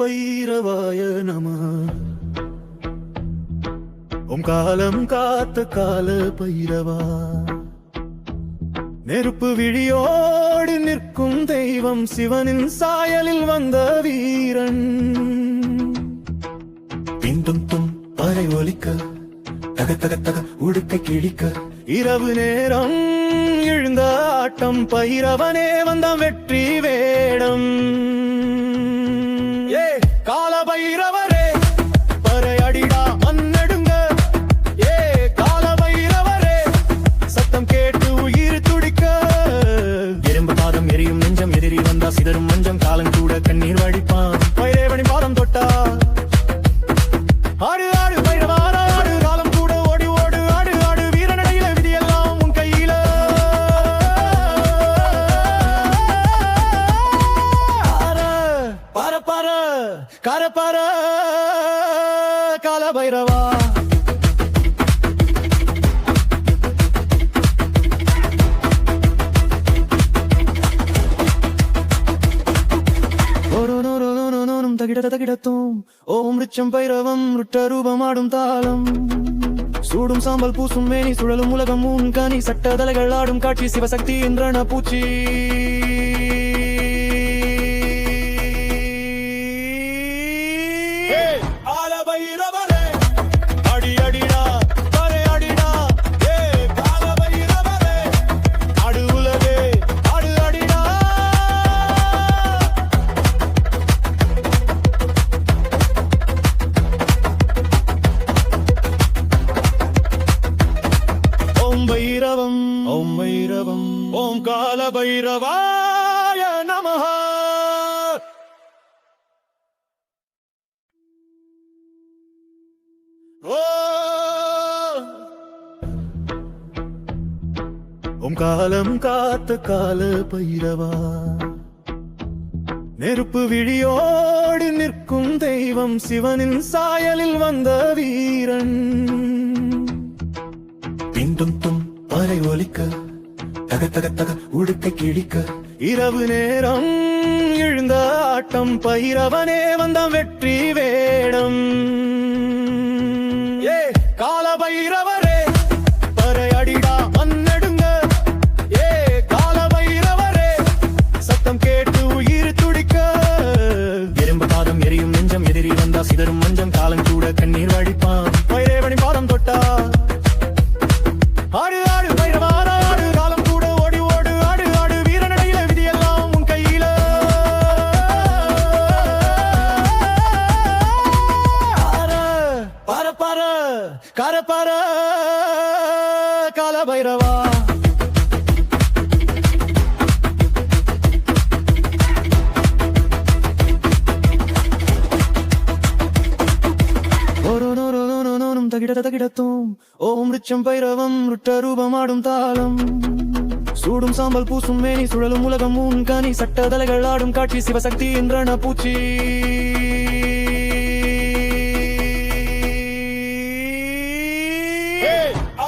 பைரவாய நமः. ஓம் காலம் காத்த கால பைரவா. நெருப்பு விழியோடு நிற்கும் தெய்வம், சிவனின் சாயலில் வந்த வீரன். பிந்தும் தும் பறை ஒலிக்க, தக தக தக உடுக்கை கிழிக்க, இரவு நேரம் எழுந்த ஆட்டம், பைரவனே வந்தான் வெற்றி வேடம். ஏ கால பைரவரே பறையடிடா மண்ணெடுங்க. ஏ கால பைரவரே சத்தம் கேட்டு உயிர் துடிக்க. எறும்பு பாதம் எரியும் நெஞ்சம், எதிரி வந்தா சிதறும் மஞ்சம், காலம் கூட கண்ணீர் வடிப்பான் பைரவனி பாதம் தொட்டா. ஆடு ஆடு பைரவா ஆடு, காலம் கூட ஓடி ஓடு ஆடு ஆடு, வீரநடையில விதியெல்லாம் உன் கையில. பார பார கார பார கால பைரவா. தகிடத்தும் ஓம் ரிச்சம் பைரவம் ருட்ட ரூபமாடும் தாளம். சூடும் சாம்பல் பூசும் மேனி, சுழலும் உலகம் உன் கனி, சட்ட தலைகள் ஆடும் காட்சி, சிவசக்தி இந்திரன பூச்சி. ஆல பைரவரே அடி அடிடா பறை அடிடா. ஏ கால பைரவரே அடு உலகே அடு அடிடா. ஓம் பைரவம் ஓம் பைரவம் ஓம் கால பைரவாய நமः. ஓம் காலம் காத்த கால பைரவா. நெருப்பு விழியோடு நிற்கும் தெய்வம், சிவனின் சாயலில் வந்த வீரன். பிந்தும் தும் பறை ஒலிக்க, தக தக தக உடுக்கை கிழிக்க, இரவு நேரம் எழுந்த ஆட்டம், பைரவனே வந்தான் வெற்றி வேடம். ஏ கால பைரவரே பறையடிடா மண்ணெடுங்க. ஏ கால பைரவரே சத்தம் கேட்டு உயிர் துடிக்க. எறும்பு பாதம் எரியும் நெஞ்சம், எதிரி வந்தா சிதறும் மஞ்சம், காலம் கூட கண்ணீர் வடிப்பான் பைரவனி பாதம் தொட்டா. ஆடு ஆடு பைரவா ஆடு, காலம் கூட ஓடி ஓடு ஆடு ஆடு, வீரநடையில விதியெல்லாம் உன் கையில. பார பார கார பார கால பைரவா. தகிடத்தும் ஓம் ரிச்சம் பைரவம் ருட்ட ரூபமாடும் தாளம். சூடும் சாம்பல் பூசும் மேனி, சுழலும் உலகம் உன் கனி, சட்ட தலைகள் ஆடும் காட்சி, சிவசக்தி இந்திரன பூச்சி.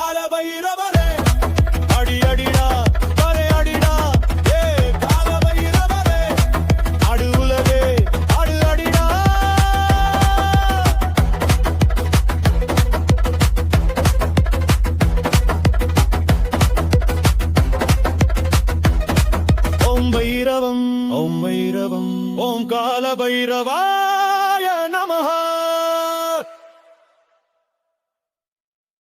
ஆல பைரவரே அடி அடிடா பறை அடிடா. ஏ கால பைரவரே அடு உலகே அடு அடிடா. ஓம் பைரவம் ஓம் பைரவம் ஓம் கால பைரவாய நமः.